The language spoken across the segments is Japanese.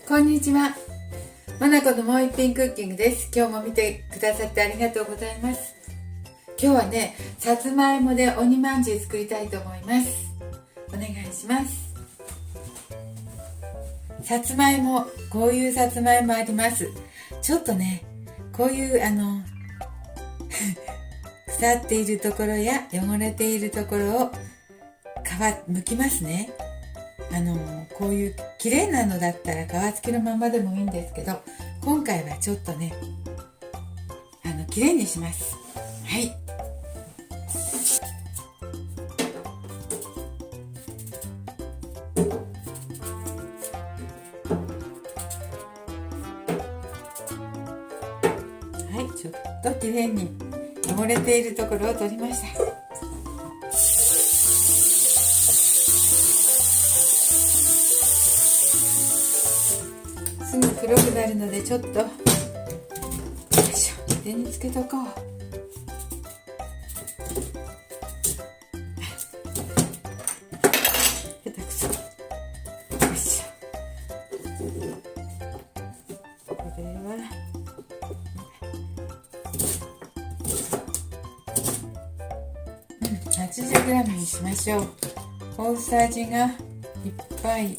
こんにちは。モナコのもう一品クッキングです。今日も見てくださってありがとうございます。今日はね、さつまいもで鬼まんじゅう作りたいと思います。お願いします。さつまいも、こういうさつまいもあります。ちょっとね、こういう腐っているところや汚れているところを剥きますね。こういう綺麗なのだったら皮付きのままでもいいんですけど、今回はちょっとね綺麗にします。はい、ちょっと綺麗に汚れているところを取りました。すぐ黒くなるのでちょっとよいしょ、手につけとこう。下手くそ。よいしょ。これは80g にしましょう。大さじが1杯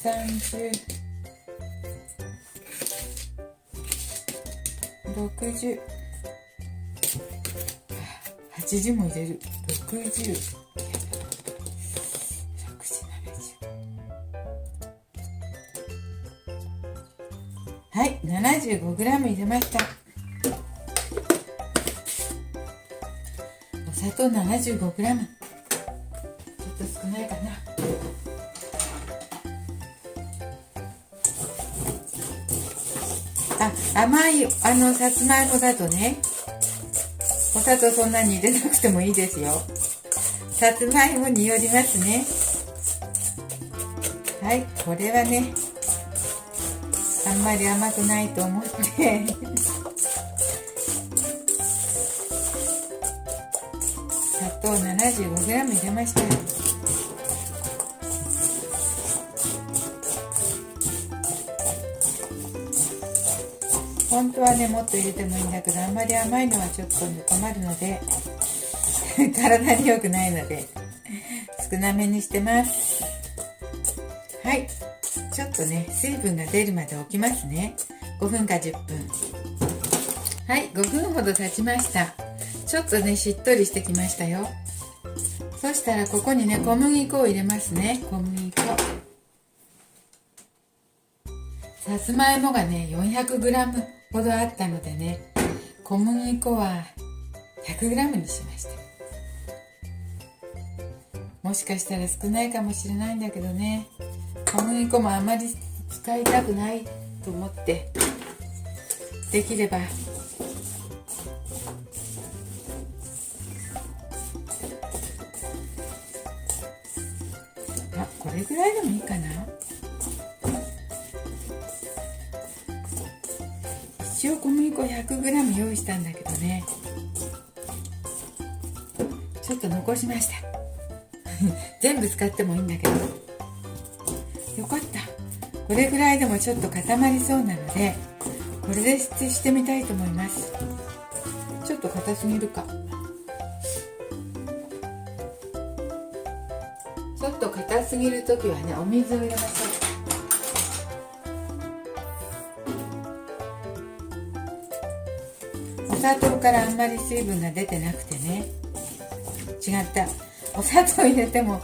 30、60、80も入れる。60、60、70。はい、75g 入れました。お砂糖 75g。 ちょっと少ないかな。甘いさつまいもだとね、お砂糖そんなに入れなくてもいいですよ。さつまいもによりますね。はい、これはねあんまり甘くないと思って砂糖 75g 入れました。本当はねもっと入れてもいいんだけど、あんまり甘いのはちょっと困るので体に良くないので少なめにしてます。はい、ちょっとね水分が出るまで置きますね。5分か10分。はい、5分ほど経ちました。ちょっとねしっとりしてきましたよ。そしたらここにね小麦粉を入れますね。小麦粉、さつまいもがね 400g ほどあったのでね、小麦粉は 100g にしました。もしかしたら少ないかもしれないんだけどね、小麦粉もあまり使いたくないと思って、できればこれぐらいでもいいかな。一応小麦粉 100g 用意したんだけどね、ちょっと残しました全部使ってもいいんだけど、よかった。これぐらいでもちょっと固まりそうなので、これでしてみたいと思います。ちょっと硬すぎるか。ちょっと硬すぎるときはねお水を入れましょう。お砂糖からあんまり水分が出てなくてね、違った。お砂糖入れても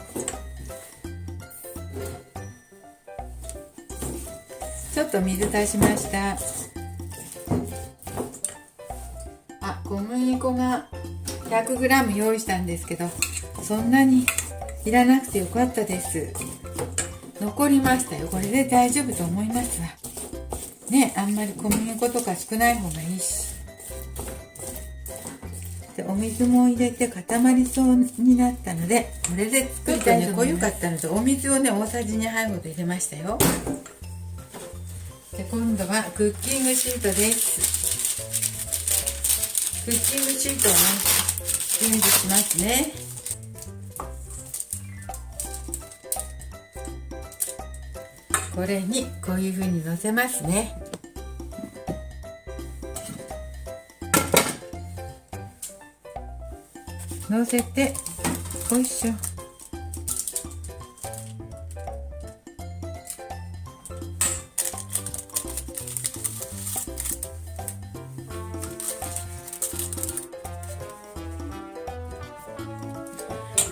ちょっと水足しました。小麦粉が 100g 用意したんですけど、そんなにいらなくてよかったです。残りましたよ。これで大丈夫と思いますわね。あんまり小麦粉とか少ない方がいいし。でお水も入れて固まりそうになったので、これで作りたいと思います。濃ゆかったのでお水をね大さじ2杯ほど入れましたよ。で今度はクッキングシートです。クッキングシートをね準備しますね。これにこういう風にのせますね。のせて、よいしょ。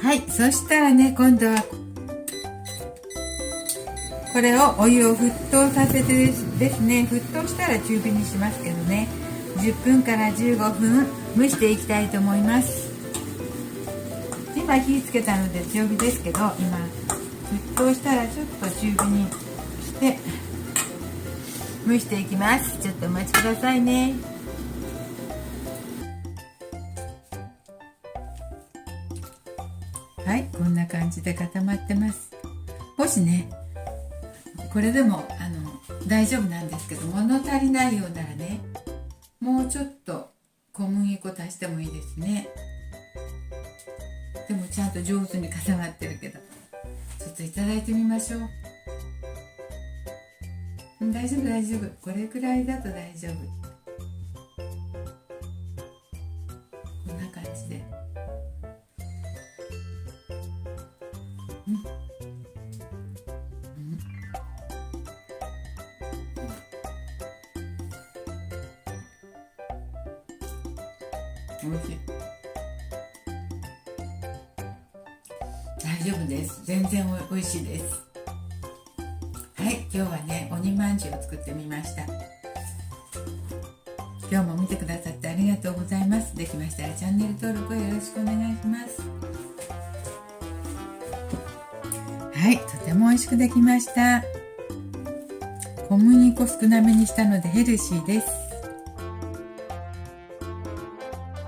はい、そしたらね、今度はこれをお湯を沸騰させてですね、沸騰したら中火にしますけどね、10分から15分蒸していきたいと思います。今火つけたので強火ですけど、今沸騰したらちょっと中火にして蒸していきます。ちょっとお待ちくださいね。はい、こんな感じで固まってます。もしね、これでも大丈夫なんですけど、物足りないようならね、もうちょっと小麦粉足してもいいですね。でもちゃんと上手に固まってるけど、ちょっといただいてみましょう。大丈夫大丈夫、これくらいだと大丈夫。こんな感じで、おいしい。大丈夫です。全然おいしいです。はい、今日はね、鬼まんじゅうを作ってみました。今日も見てくださってありがとうございます。できましたらチャンネル登録をよろしくお願いします。はい、とても美味しくできました。小麦粉少なめにしたのでヘルシーです。